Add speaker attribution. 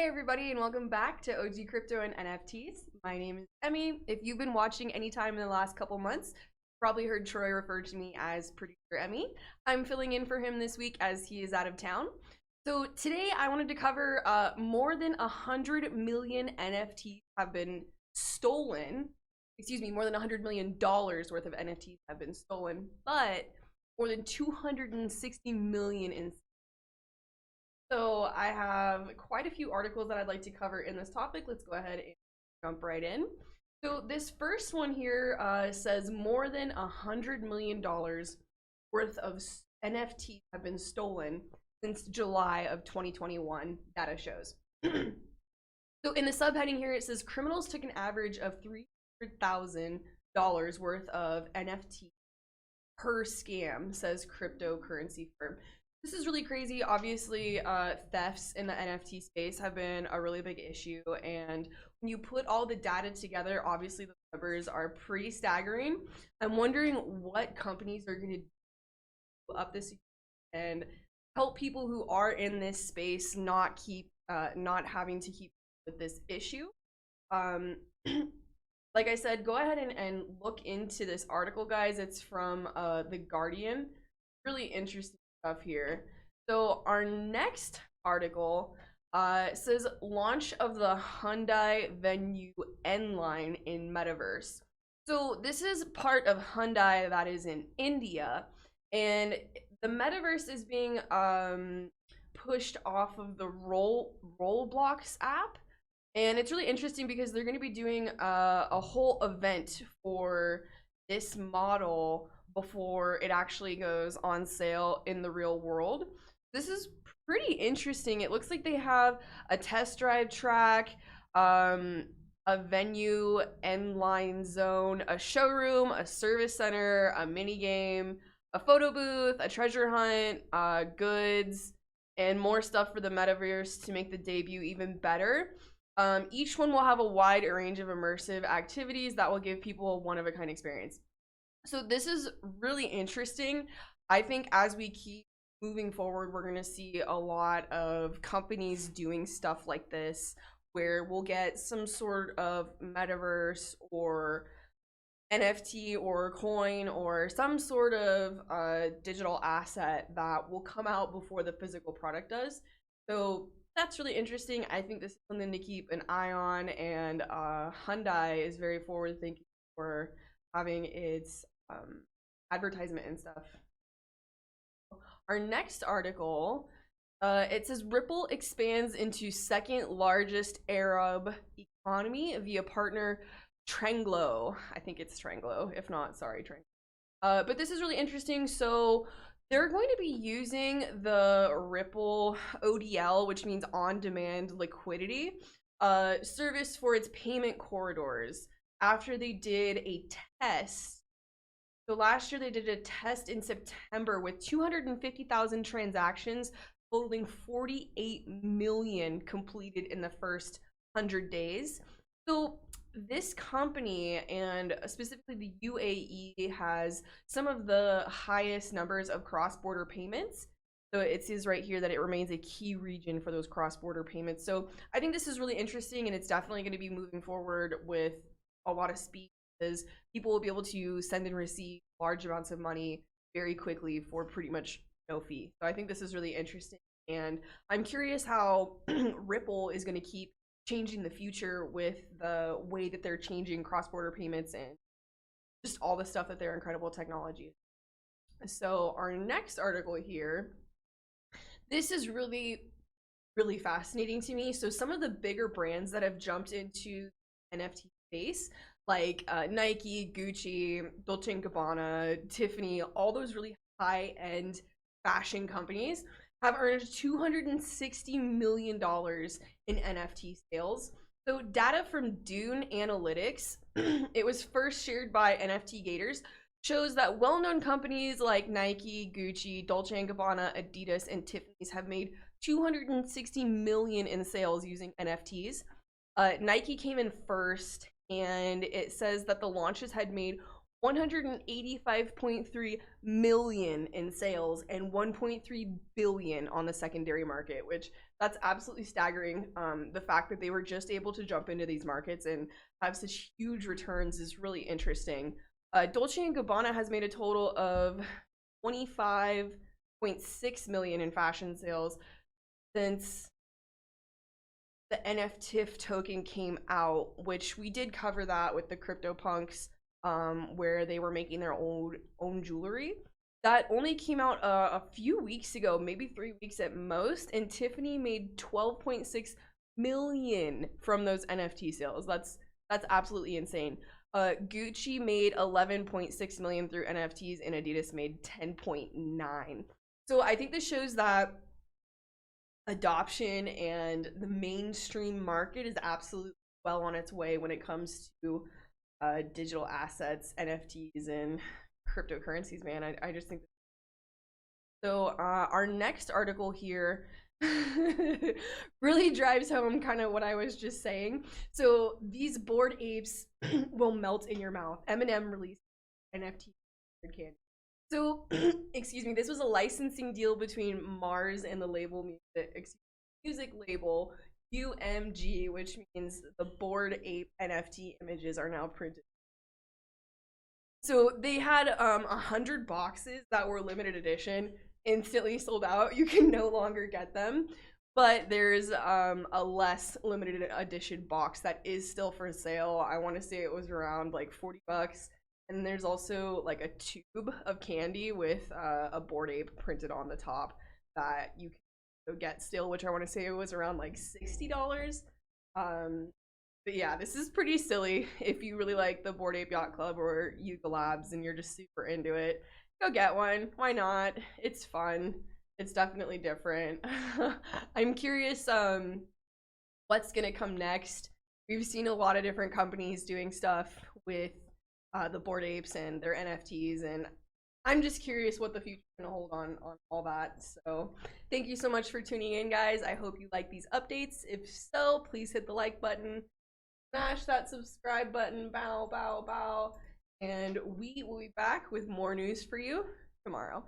Speaker 1: Hey everybody, and welcome back to OG Crypto and NFTs. My name is Emmy. If you've been watching any time in the last couple months, you probably heard Troy refer to me as Producer Emmy. I'm filling in for him this week as he is out of town. So today I wanted to cover more than 100 million NFTs have been stolen. Excuse me, more than $100 million worth of NFTs have been stolen, but more than 260 million in. So I have quite a few articles that I'd like to cover in this topic. Let's go ahead and jump right in. So this first one here says more than $100 million worth of NFTs have been stolen since July of 2021, data shows. So in the subheading here, it says criminals took an average of $300,000 worth of NFT per scam, says cryptocurrency firm. This is really crazy. Obviously, thefts in the NFT space have been a really big issue, and when you put all the data together, obviously the numbers are pretty staggering. I'm wondering what companies are going to do up this and help people who are in this space not having to keep with this issue. Like I said, go ahead and look into this article, guys. It's from The Guardian. Really interesting stuff here. So our next article says launch of the Hyundai Venue N line in Metaverse. So this is part of Hyundai that is in India, and the Metaverse is being pushed off of the Roblox app. And it's really interesting because they're going to be doing a whole event for this model before it actually goes on sale in the real world. This is pretty interesting. It looks like they have a test drive track, a venue, end-line zone, a showroom, a service center, a mini game, a photo booth, a treasure hunt, goods, and more stuff for the Metaverse to make the debut even better. Each one will have a wide range of immersive activities that will give people a one-of-a-kind experience. So this is really interesting. I think as we keep moving forward, we're going to see a lot of companies doing stuff like this, where we'll get some sort of metaverse or NFT or coin or some sort of digital asset that will come out before the physical product does. So that's really interesting. I think this is something to keep an eye on, and Hyundai is very forward thinking for having its advertisement and stuff. Our next article, it says Ripple expands into second largest Arab economy via partner Tranglo. I think it's Tranglo. If not, sorry, Tranglo. But this is really interesting. So they're going to be using the Ripple ODL, which means on-demand liquidity, service for its payment corridors after they did a test. So last year they did a test in September with 250,000 transactions totaling 48 million completed in the first 100 days. So this company, and specifically the UAE, has some of the highest numbers of cross-border payments. So it says right here that it remains a key region for those cross-border payments. So I think this is really interesting, and it's definitely going to be moving forward with a lot of speed, because people will be able to send and receive large amounts of money very quickly for pretty much no fee. So I think this is really interesting, and I'm curious how Ripple is going to keep changing the future with the way that they're changing cross-border payments and just all the stuff that their incredible technology. So our next article here, this is really fascinating to me. So some of the bigger brands that have jumped into NFT space, like Nike, Gucci, Dolce & Gabbana, Tiffany, all those really high-end fashion companies have earned $260 million in NFT sales. So data from Dune Analytics, it was first shared by NFT Gators, shows that well-known companies like Nike, Gucci, Dolce & Gabbana, Adidas, and Tiffany's have made $260 million in sales using NFTs. Nike came in first, and it says that the launches had made 185.3 million in sales and 1.3 billion on the secondary market, which that's absolutely staggering. The fact that they were just able to jump into these markets and have such huge returns is really interesting. Dolce & Gabbana has made a total of 25.6 million in fashion sales since the NFT token came out, which we did cover that with the CryptoPunks, where they were making their own jewelry. That only came out a few weeks ago, maybe 3 weeks at most, and Tiffany made 12.6 million from those NFT sales. That's absolutely insane. Gucci made 11.6 million through NFTs, and Adidas made 10.9. So I think this shows that adoption and the mainstream market is absolutely well on its way when it comes to digital assets, NFTs, and cryptocurrencies, man. I just think so. Our next article here really drives home kind of what I was just saying. So these bored apes will melt in your mouth. Eminem released NFT candy. So, excuse me, this was a licensing deal between Mars and the music label UMG, which means the Bored Ape NFT images are now printed. So they had 100 boxes that were limited edition, instantly sold out. You can no longer get them, but there's a less limited edition box that is still for sale. I want to say it was around like $40. And there's also like a tube of candy with a Bored Ape printed on the top that you can get still, which I want to say it was around like $60. But yeah, this is pretty silly. If you really like the Bored Ape Yacht Club or Yuga Labs and you're just super into it, go get one. Why not? It's fun. It's definitely different. I'm curious what's gonna come next. We've seen a lot of different companies doing stuff with the Bored Apes and their NFTs, and I'm just curious what the future is going to hold on all that. So thank you so much for tuning in, guys. I hope you like these updates. If so, please hit the like button, smash that subscribe button, bow, bow, bow, and we will be back with more news for you tomorrow.